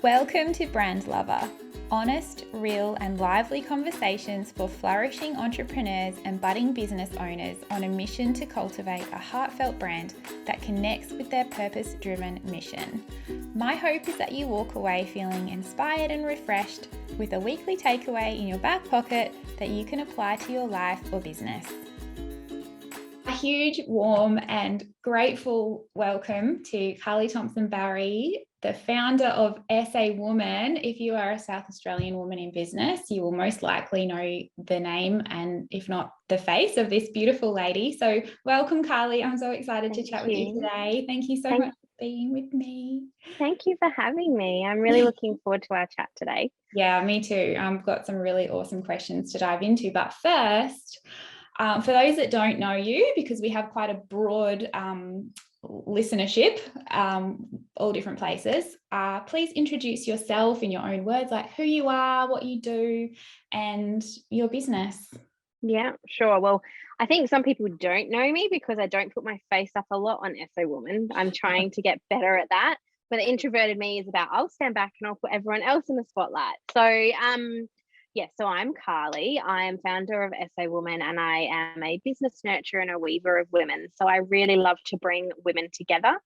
Welcome to Brand Lover, honest, real, and lively conversations for flourishing entrepreneurs and budding business owners on a mission to cultivate a heartfelt brand that connects with their purpose-driven mission. My hope is that you walk away feeling inspired and refreshed with a weekly takeaway in your back pocket that you can apply to your life or business. A huge, warm, and grateful welcome to Carly Thompson-Barry, the founder of SA Woman. If you are a South Australian woman in business, you will most likely know the name and if not the face of this beautiful lady. So welcome, Carly. I'm so excited to chat with you today. Thank you so much for being with me. Thank you for having me. I'm really looking forward to our chat today. Yeah, me too. I've got some really awesome questions to dive into. But first, for those that don't know you, because we have quite a broad listenership, all different places, please introduce yourself in your own words, like who you are, what you do, and your business. Yeah, sure. Well, I think some people don't know me because I don't put my face up a lot on SA Woman. I'm trying to get better at that. But the introverted me is about I'll stand back and I'll put everyone else in the spotlight. So I'm Carly. I am founder of SA Woman and I am a business nurturer and a weaver of women. So I really love to bring women together.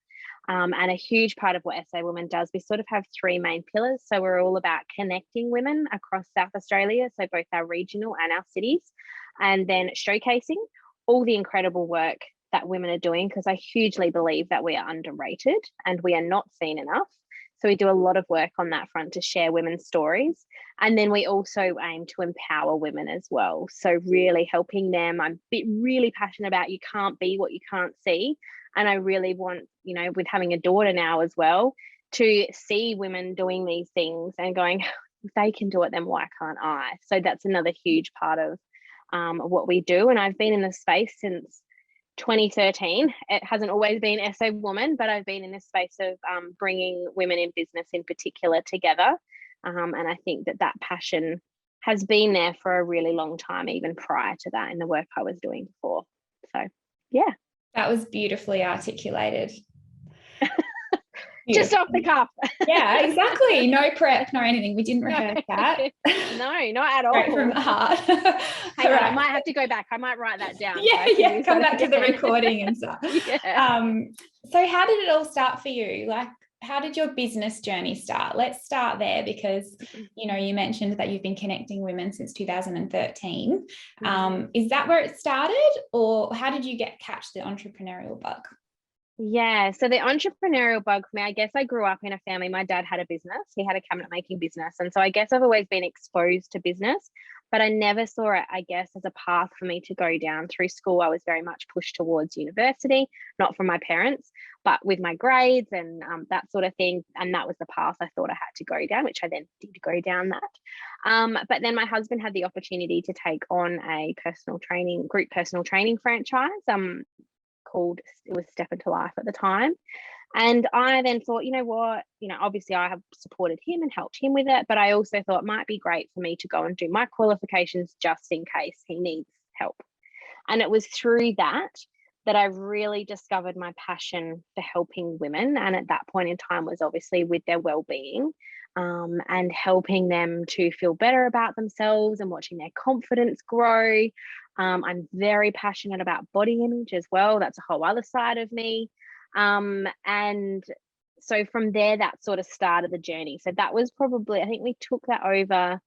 And a huge part of what SA Woman does, we sort of have three main pillars. So we're all about connecting women across South Australia, so both our regional and our cities, and then showcasing all the incredible work that women are doing, because I hugely believe that we are underrated and we are not seen enough. So we do a lot of work on that front to share women's stories. And then we also aim to empower women as well. So really helping them. I'm really passionate about you can't be what you can't see. And I really want, with having a daughter now as well, to see women doing these things and going, if they can do it, then why can't I? So that's another huge part of what we do. And I've been in this space since 2013. It hasn't always been SA Woman, but I've been in this space of bringing women in business in particular together. And I think that passion has been there for a really long time, even prior to that in the work I was doing before. So, yeah. That was beautifully articulated. Just off the cuff. Yeah, exactly. No prep, no anything. We didn't rehearse that. No, not at all. Straight from the heart. Hang on, I might have to go back. I might write that down. Yeah, come back to the recording and stuff. Yeah. So how did it all start for you? Like, how did your business journey start? Let's start there because, you mentioned that you've been connecting women since 2013. Is that where it started, or how did you catch the entrepreneurial bug? Yeah, so the entrepreneurial bug for me, I guess I grew up in a family. My dad had a business. He had a cabinet making business. And so I guess I've always been exposed to business, but I never saw it, I guess, as a path for me to go down. Through school, I was very much pushed towards university, not from my parents, but with my grades and that sort of thing. And that was the path I thought I had to go down, which I then did go down that. But then my husband had the opportunity to take on a group personal training franchise. It was Step Into Life at the time. And I then thought, obviously I have supported him and helped him with it, but I also thought it might be great for me to go and do my qualifications just in case he needs help. And it was through that I really discovered my passion for helping women. And at that point in time was obviously with their well-being, and helping them to feel better about themselves and watching their confidence grow. I'm very passionate about body image as well. That's a whole other side of me. And so from there, that sort of started the journey. So that was probably, I think we took that over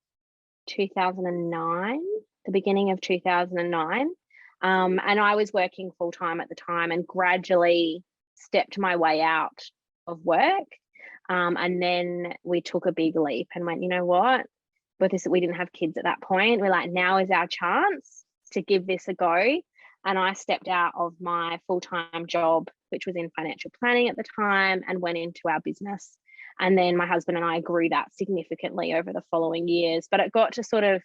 2009, the beginning of 2009. And I was working full time at the time and gradually stepped my way out of work. And then we took a big leap and went, you know what? We didn't have kids at that point. We're like, now is our chance to give this a go. And I stepped out of my full-time job, which was in financial planning at the time, and went into our business. And then my husband and I grew that significantly over the following years. But it got to sort of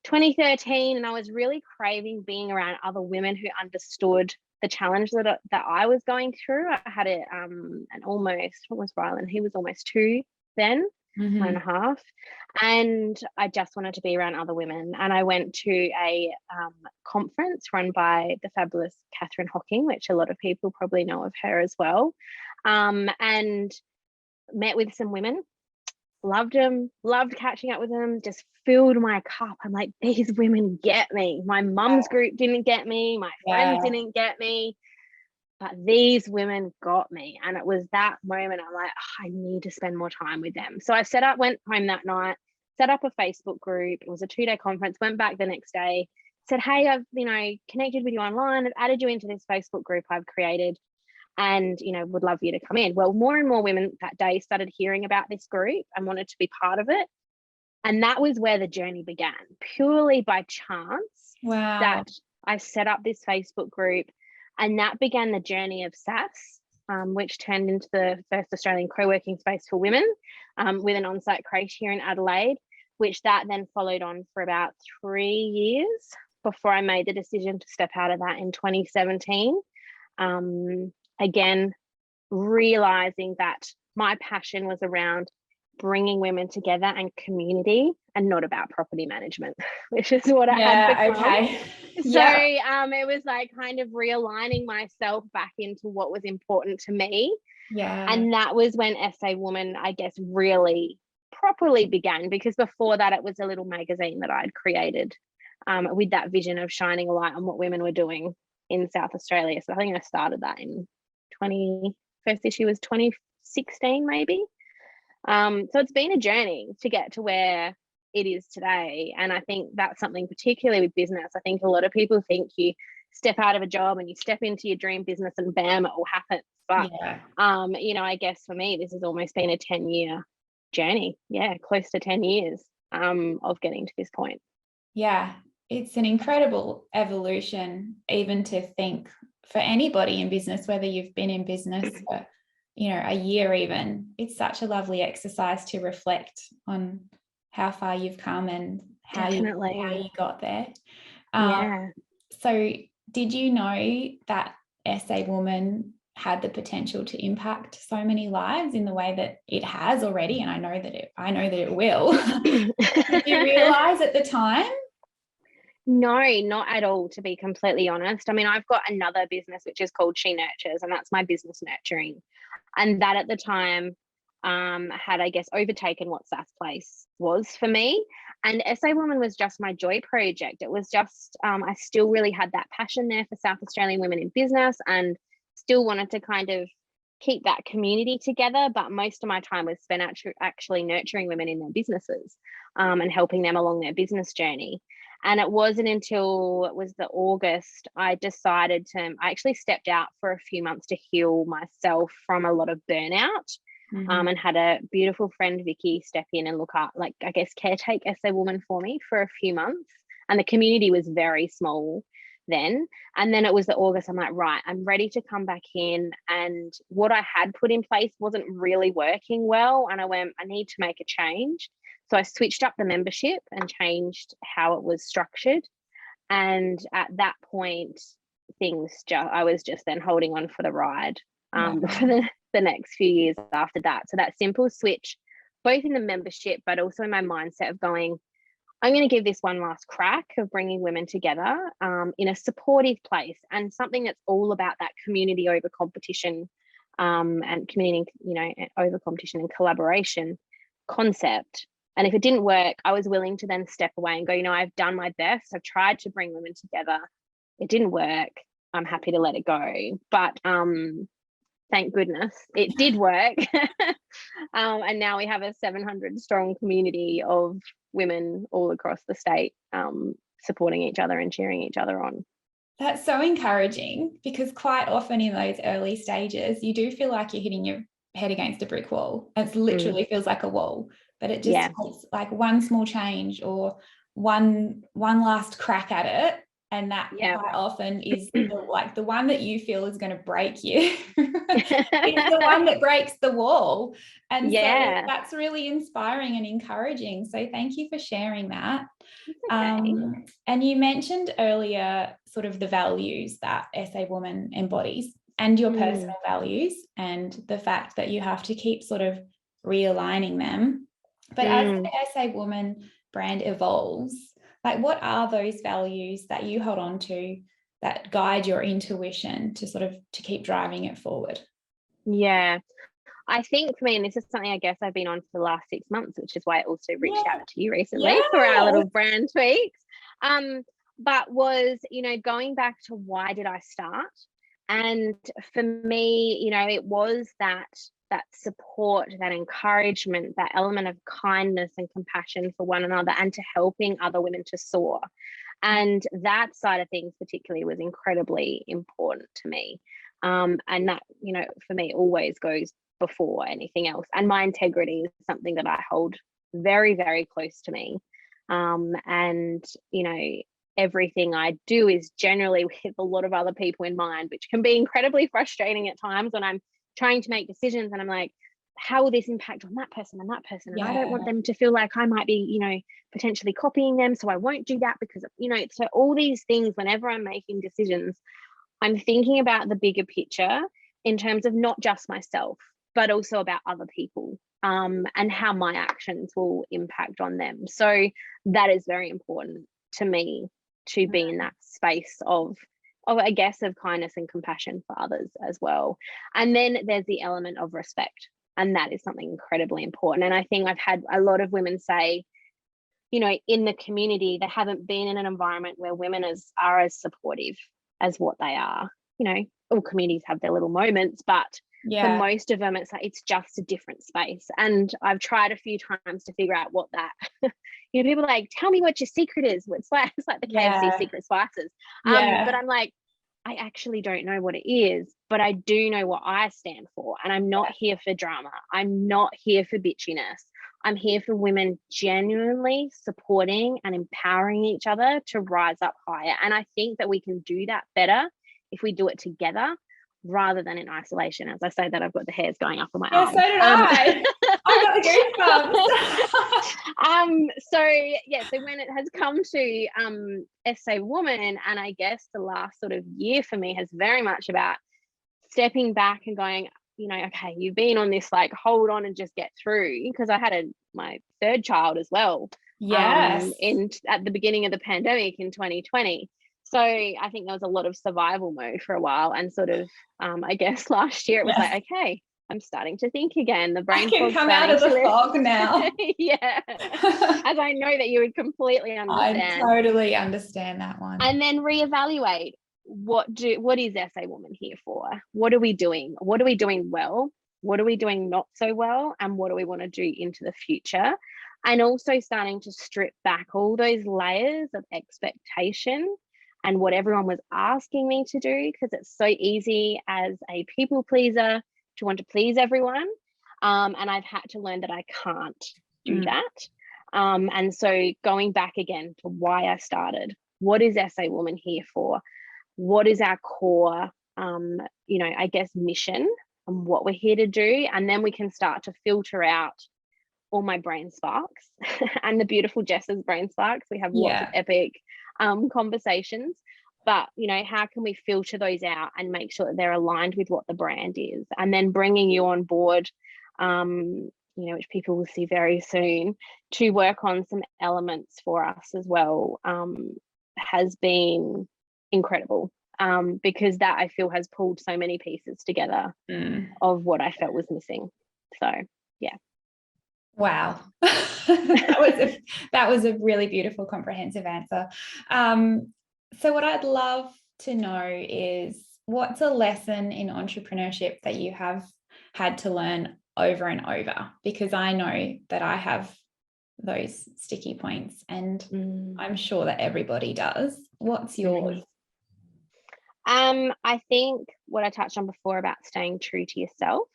2013 and I was really craving being around other women who understood the challenge that I was going through. I had an almost, what was Rylan? He was almost 2 then. 1.5, and I just wanted to be around other women. And I went to a conference run by the fabulous Catherine Hocking, which a lot of people probably know of her as well, and met with some women loved them, loved catching up with them, just filled my cup. I'm like, these women get me. My mum's group didn't get me, my friends didn't get me, but these women got me. And it was that moment I'm like, I need to spend more time with them. So I went home that night, set up a Facebook group. It was a 2-day conference, went back the next day, said, hey, I've, connected with you online. I've added you into this Facebook group I've created, and, would love you to come in. Well, more and more women that day started hearing about this group and wanted to be part of it. And that was where the journey began, purely by chance. Wow. That I set up this Facebook group, and that began the journey of SAS, which turned into the first Australian co-working space for women, with an on-site creche here in Adelaide, which that then followed on for about 3 years before I made the decision to step out of that in 2017. Again, realizing that my passion was around bringing women together and community, and not about property management, which is what I had become. Okay. So it was like kind of realigning myself back into what was important to me. And that was when SA Woman, I guess, really properly began, because before that it was a little magazine that I'd created, with that vision of shining a light on what women were doing in South Australia. So I think I started that in first issue was 2016 maybe. So it's been a journey to get to where it is today. And I think that's something particularly with business. I think a lot of people think you step out of a job and you step into your dream business and bam, it all happens. But, I guess for me, this has almost been a 10-year journey. Yeah, close to 10 years of getting to this point. Yeah, it's an incredible evolution, even to think for anybody in business, whether you've been in business for, a year even, it's such a lovely exercise to reflect on how far you've come and how you got there. So did you know that SA Woman had the potential to impact so many lives in the way that it has already? And I know that it will. Did you realize at the time? No, not at all, to be completely honest. I mean, I've got another business which is called She Nurtures, and that's my business nurturing. And that at the time had, I guess, overtaken what SAS Place was for me. And SA Woman was just my joy project. It was just, I still really had that passion there for South Australian women in business, and still wanted to kind of keep that community together. But most of my time was spent actually nurturing women in their businesses, and helping them along their business journey. And it wasn't until it was the August I decided I actually stepped out for a few months to heal myself from a lot of burnout, and had a beautiful friend, Vicky, step in and look up, caretake SA Woman for me for a few months. And the community was very small then. And then it was the August, I'm like, right, I'm ready to come back in. And what I had put in place wasn't really working well. And I went, I need to make a change. So I switched up the membership and changed how it was structured. And at that point, I was just then holding on for the ride for the next few years after that. So that simple switch, both in the membership, but also in my mindset of going, I'm going to give this one last crack of bringing women together in a supportive place, and something that's all about that community over competition, and community, over competition and collaboration concept. And if it didn't work, I was willing to then step away and go, I've done my best. I've tried to bring women together. It didn't work. I'm happy to let it go. But thank goodness it did work. And now we have a 700 strong community of women all across the state, supporting each other and cheering each other on. That's so encouraging, because quite often in those early stages, you do feel like you're hitting your head against a brick wall. It literally feels like a wall, but it just takes like one small change or one last crack at it. And that quite often is the one that you feel is going to break you. It's the one that breaks the wall. And so that's really inspiring and encouraging. So thank you for sharing that. And you mentioned earlier sort of the values that SA Woman embodies, and your personal values, and the fact that you have to keep sort of realigning them. But as the SA Woman brand evolves, what are those values that you hold on to that guide your intuition to keep driving it forward? Yeah, I think for me, and this is something I guess I've been on for the last 6 months, which is why I also reached Yeah. out to you recently for our little brand tweaks. But was, going back to why did I start? And for me, it was that support, that encouragement, that element of kindness and compassion for one another, and to helping other women to soar. And that side of things particularly was incredibly important to me. And that, for me always goes before anything else. And my integrity is something that I hold very, very close to me. And, everything I do is generally with a lot of other people in mind, which can be incredibly frustrating at times when I'm trying to make decisions and I'm like, how will this impact on that person and that person? And I don't want them to feel like I might be, potentially copying them. So I won't do that because, so all these things, whenever I'm making decisions, I'm thinking about the bigger picture in terms of not just myself, but also about other people, and how my actions will impact on them. So that is very important to me, to be in that space of I guess of kindness and compassion for others as well. And then there's the element of respect, and that is something incredibly important. And I think I've had a lot of women say, in the community, they haven't been in an environment where women are as supportive as what they are. All communities have their little moments, but for most of them, it's like it's just a different space. And I've tried a few times to figure out what that people are like, tell me what your secret is. It's like the KFC secret spices. But I'm like, I actually don't know what it is, but I do know what I stand for. And I'm not here for drama. I'm not here for bitchiness. I'm here for women genuinely supporting and empowering each other to rise up higher. And I think that we can do that better if we do it together rather than in isolation. As I say that, I've got the hairs going up on my arms. So did I. I got the goosebumps. So when it has come to SA Woman, and I guess the last sort of year for me has very much about stepping back and going, okay, you've been on this like hold on and just get through, because I had my third child as well. At the beginning of the pandemic in 2020. So I think there was a lot of survival mode for a while, and sort of I guess last year it was like, okay, I'm starting to think again. The brain can come out of the fog now. Yeah. As I know that you would completely understand. I totally understand that one. And then reevaluate, what is SA Woman here for? What are we doing? What are we doing well? What are we doing not so well? And what do we want to do into the future? And also starting to strip back all those layers of expectation and what everyone was asking me to do, because it's so easy as a people pleaser to want to please everyone. And I've had to learn that I can't do that. And so going back again to why I started, what is SA Woman here for? What is our core, I guess, mission and what we're here to do? And then we can start to filter out all my brain sparks and the beautiful Jess's brain sparks. We have lots of epic conversations, but how can we filter those out and make sure that they're aligned with what the brand is? And then bringing you on board, which people will see very soon, to work on some elements for us as well, has been incredible, because that I feel has pulled so many pieces together of what I felt was missing. So wow. that was a really beautiful, comprehensive answer. So what I'd love to know is, what's a lesson in entrepreneurship that you have had to learn over and over? Because I know that I have those sticky points, and I'm sure that everybody does. What's yours? I think what I touched on before about staying true to yourself,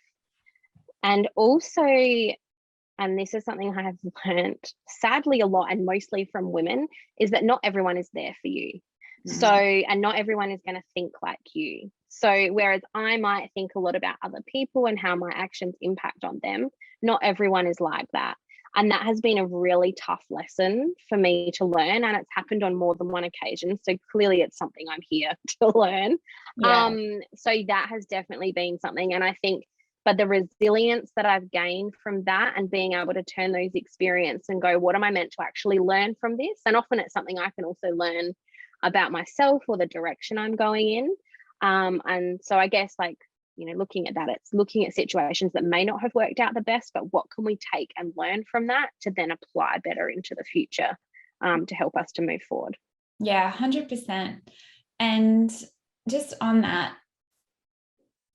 and also, and this is something I have learned sadly a lot, and mostly from women, is that not everyone is there for you. So, and not everyone is going to think like you. So whereas I might think a lot about other people and how my actions impact on them, not everyone is like that. And that has been a really tough lesson for me to learn. And it's happened on more than one occasion. So clearly it's something I'm here to learn. So that has definitely been something. And I think, but the resilience that I've gained from that, and being able to turn those experiences and go, what am I meant to actually learn from this? And often it's something I can also learn about myself or the direction I'm going in. And so I guess, like, looking at that, it's looking at situations that may not have worked out the best, but what can we take and learn from that to then apply better into the future, to help us to move forward. Yeah, 100%. And just on that,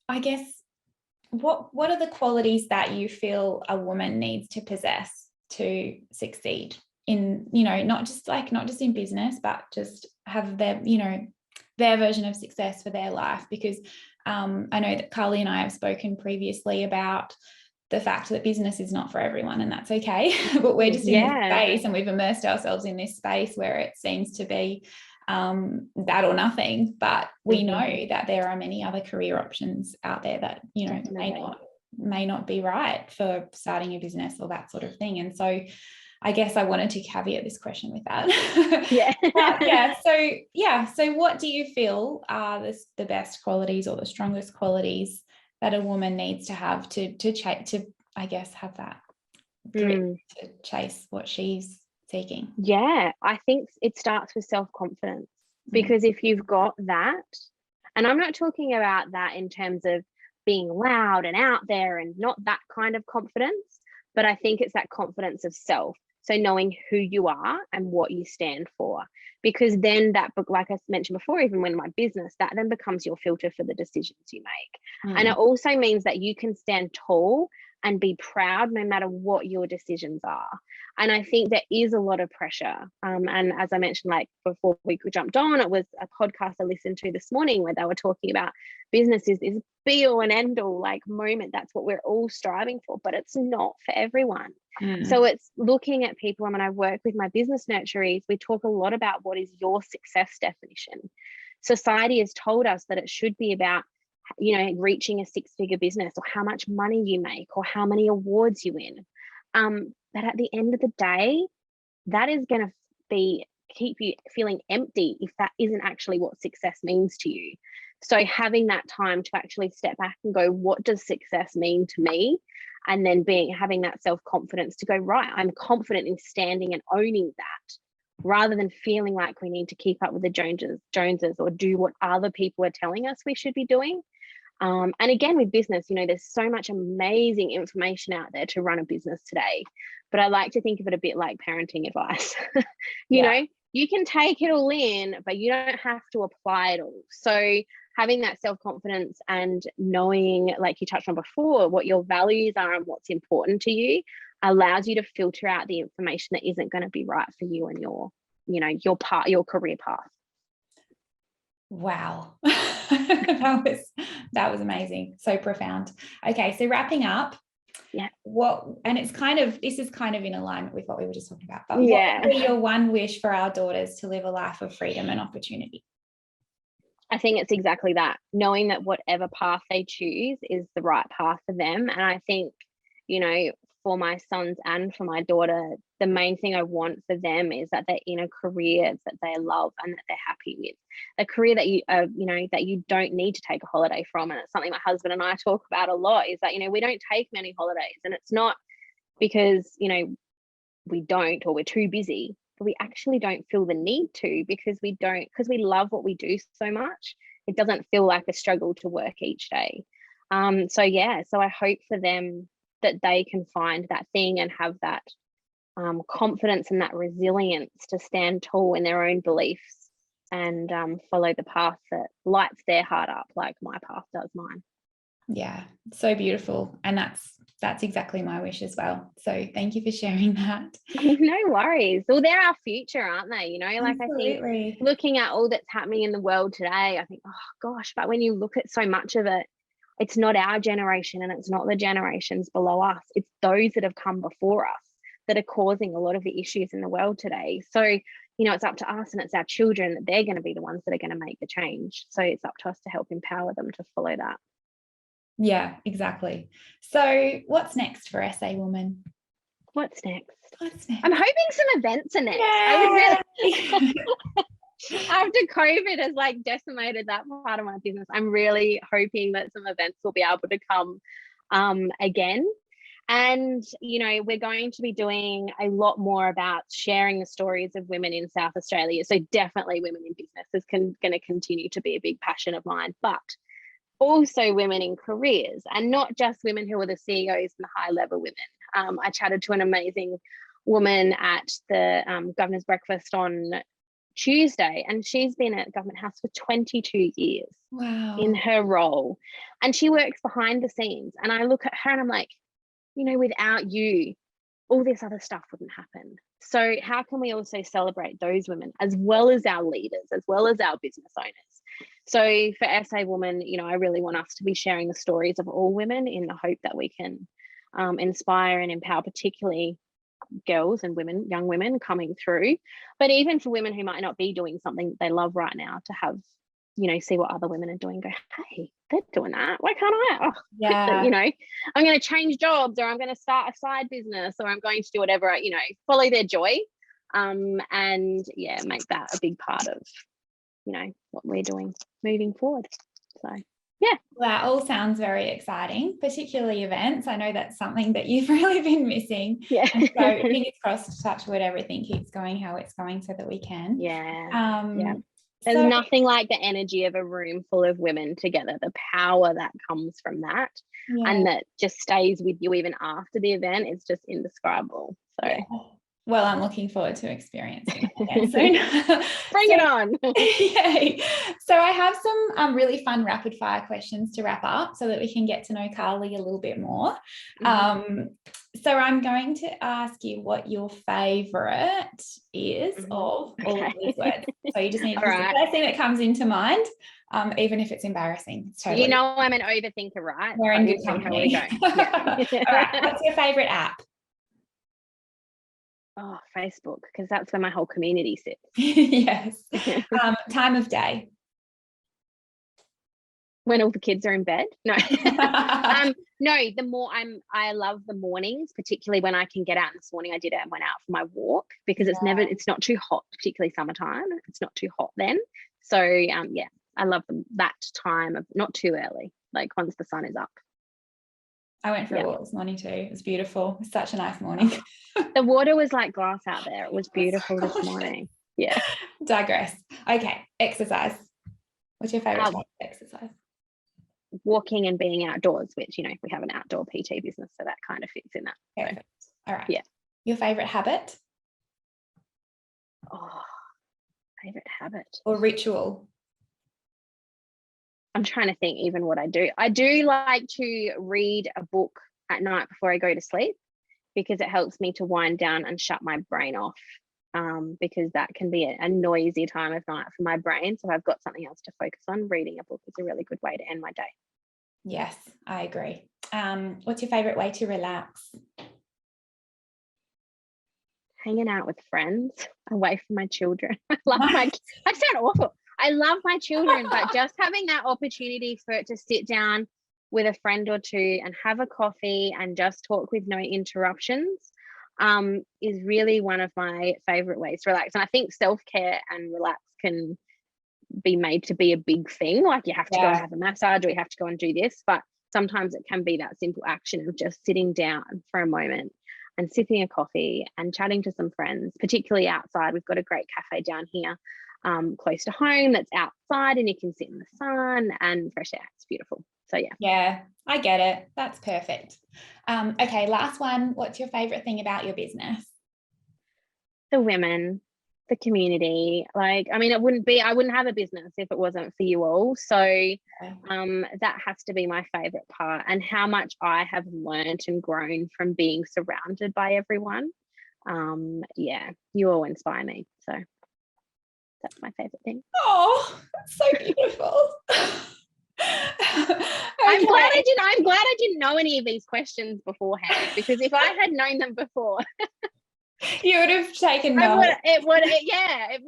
I guess, what are the qualities that you feel a woman needs to possess to succeed in, not just in business, but just have their version of success for their life? Because I know that Carly and I have spoken previously about the fact that business is not for everyone, and that's okay. But we're just in this space, and we've immersed ourselves in this space where it seems to be that or nothing. But we know that there are many other career options out there that may not be right for starting a business or that sort of thing. And so I guess I wanted to caveat this question with that. So what do you feel are the best qualities or the strongest qualities that a woman needs to have to I guess have that grit to chase what she's seeking? Yeah, I think it starts with self-confidence, because if you've got that, and I'm not talking about that in terms of being loud and out there and not that kind of confidence, but I think it's that confidence of self. So knowing who you are and what you stand for, because then that book, like I mentioned before, even when my business, that then becomes your filter for the decisions you make. And it also means that you can stand tall and be proud no matter what your decisions are. And I think there is a lot of pressure. And as I mentioned, like before we jumped on, it was a podcast I listened to this morning where they were talking about business is be all and end all like moment. That's what we're all striving for, but it's not for everyone. So it's looking at people. I mean, I work with my business nurturees. We talk a lot about what is your success definition. Society has told us that it should be about, reaching a six-figure business, or how much money you make, or how many awards you win. But at the end of the day, that is going to keep you feeling empty if that isn't actually what success means to you. So having that time to actually step back and go, what does success mean to me? And then having that self-confidence to go, right, I'm confident in standing and owning that, rather than feeling like we need to keep up with the Joneses or do what other people are telling us we should be doing. And again, with business, there's so much amazing information out there to run a business today. But I like to think of it a bit like parenting advice. You know, you can take it all in, but you don't have to apply it all. So having that self-confidence and knowing, like you touched on before, what your values are and what's important to you allows you to filter out the information that isn't going to be right for you and your career path. Wow. that was amazing. So profound. Okay, so wrapping up. Yeah. This is kind of in alignment with what we were just talking about. But what would be your one wish for our daughters to live a life of freedom and opportunity? I think it's exactly that, knowing that whatever path they choose is the right path for them. And I think, for my sons and for my daughter, the main thing I want for them is that they're in a career that they love and that they're happy with, a career that that you don't need to take a holiday from. And it's something my husband and I talk about a lot, is that, we don't take many holidays, and it's not because, we don't, or we're too busy, but we actually don't feel the need to, because we love what we do so much. It doesn't feel like a struggle to work each day. So I hope for them that they can find that thing and have that confidence and that resilience to stand tall in their own beliefs and follow the path that lights their heart up like my path does mine. Yeah, so beautiful. And that's exactly my wish as well. So thank you for sharing that. No worries. Well, they're our future, aren't they? Like Absolutely. I think looking at all that's happening in the world today, I think, oh gosh, but when you look at so much of it, it's not our generation and it's not the generations below us. It's those that have come before us that are causing a lot of the issues in the world today. So, it's up to us and it's our children that they're going to be the ones that are going to make the change. So it's up to us to help empower them to follow that. Yeah, exactly. So what's next for SA Woman? What's next? I'm hoping some events are next. Yeah. I would really after COVID has decimated that part of my business, I'm really hoping that some events will be able to come again. And, we're going to be doing a lot more about sharing the stories of women in South Australia. So definitely women in business is going to continue to be a big passion of mine. But also women in careers, and not just women who are the CEOs and the high level women. I chatted to an amazing woman at the governor's breakfast on Tuesday, and she's been at Government House for 22 years. Wow. In her role, and she works behind the scenes. And I look at her and I'm like, without you, all this other stuff wouldn't happen. So how can we also celebrate those women as well as our leaders, as well as our business owners? So for SA Woman, I really want us to be sharing the stories of all women in the hope that we can inspire and empower, particularly girls and women, young women coming through. But even for women who might not be doing something they love right now, to have, see what other women are doing, go, hey, they're doing that. Why can't I? Oh, yeah. I'm going to change jobs, or I'm going to start a side business, or I'm going to do whatever, follow their joy. And yeah, make that a big part of, what we're doing moving forward. So yeah. Well, that all sounds very exciting, particularly events. I know that's something that you've really been missing. Yeah. And so fingers crossed, touch wood, everything keeps going how it's going so that we can. Yeah. There's nothing like the energy of a room full of women together, the power that comes from that, and that just stays with you even after the event. It's just indescribable. So well, I'm looking forward to experiencing it again soon. Bring it on. Yay. So I have some really fun rapid fire questions to wrap up so that we can get to know Carly a little bit more. So I'm going to ask you what your favourite is of all of these words. So you just need to choose the first thing that comes into mind, even if it's embarrassing. It's totally I'm an overthinker, right? We're in good company. All right. What's your favourite app? Oh, Facebook, because that's where my whole community sits. Yes. Time of day. When all the kids are in bed. No. No, I love the mornings, particularly when I can get out. This morning I went out for my walk, because it's not too hot, particularly summertime. It's not too hot then. So I love that time of not too early, like once the sun is up. I went for a walk this morning too. It was beautiful. It's such a nice morning. The water was like glass out there. It was beautiful this morning. Yeah. Digress. Okay. Exercise. What's your favorite type of exercise? Walking and being outdoors, which, we have an outdoor PT business, so that kind of fits in that. Perfect. So, all right. Yeah. Your favorite habit? Oh, favorite habit. Or ritual? I'm trying to think even what I do. I do like to read a book at night before I go to sleep, because it helps me to wind down and shut my brain off, because that can be a noisy time of night for my brain. So I've got something else to focus on. Reading a book is a really good way to end my day. Yes, I agree. What's your favorite way to relax? Hanging out with friends, away from my children. I sound awful. I love my children, but just having that opportunity for it to sit down with a friend or two and have a coffee and just talk with no interruptions is really one of my favorite ways to relax. And I think self-care and relax can be made to be a big thing. Like you have to go and have a massage, or you have to go and do this, but sometimes it can be that simple action of just sitting down for a moment and sipping a coffee and chatting to some friends, particularly outside. We've got a great cafe down here close to home that's outside, and you can sit in the sun and fresh air. It's beautiful. So yeah, I get it. That's perfect. Okay, last one. What's your favorite thing about your business? The women, the community. I wouldn't have a business if it wasn't for you all. So that has to be my favorite part, and how much I have learned and grown from being surrounded by everyone. You all inspire me. So that's my favorite thing. Oh, that's so beautiful. I'm glad I didn't know any of these questions beforehand, because if I had known them before, you would have taken notes. It wouldn't have.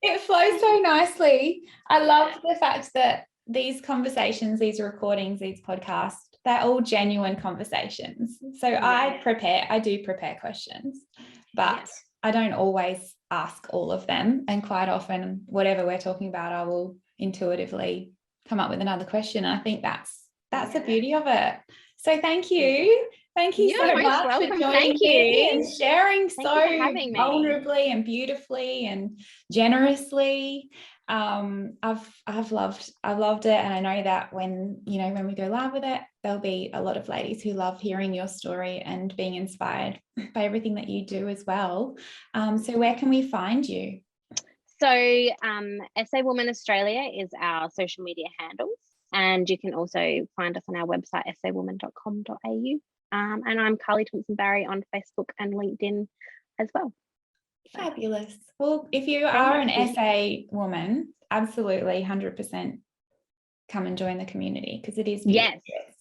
It flows so nicely. I love the fact that these conversations, these recordings, these podcasts, they're all genuine conversations. So I do prepare questions, but I don't always ask all of them. And quite often, whatever we're talking about, I will intuitively come up with another question. And I think that's the beauty of it. So thank you. Thank you so much for joining me and sharing so vulnerably and beautifully and generously. I've loved it, and I know that when we go live with it, there'll be a lot of ladies who love hearing your story and being inspired by everything that you do as well. So where can we find you? So SA Woman Australia is our social media handles, and you can also find us on our website sawoman.com.au. And I'm Carly Thompson-Barry on Facebook and LinkedIn as well. Fabulous. Well, if you are an SA woman, absolutely 100% come and join the community, because it is beautiful. Yes.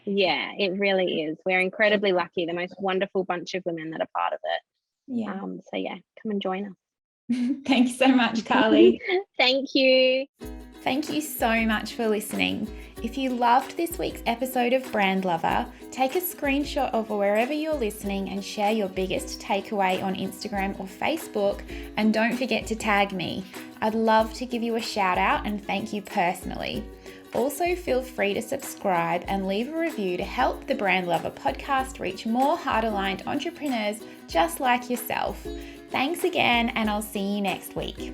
Yeah, it really is. We're incredibly lucky, the most wonderful bunch of women that are part of it. Yeah. So yeah, come and join us. Thank you so much, Carly. Thank you. Thank you so much for listening. If you loved this week's episode of Brand Lover, take a screenshot of wherever you're listening and share your biggest takeaway on Instagram or Facebook, and don't forget to tag me. I'd love to give you a shout out and thank you personally. Also, feel free to subscribe and leave a review to help the Brand Lover podcast reach more heart-aligned entrepreneurs just like yourself. Thanks again, and I'll see you next week.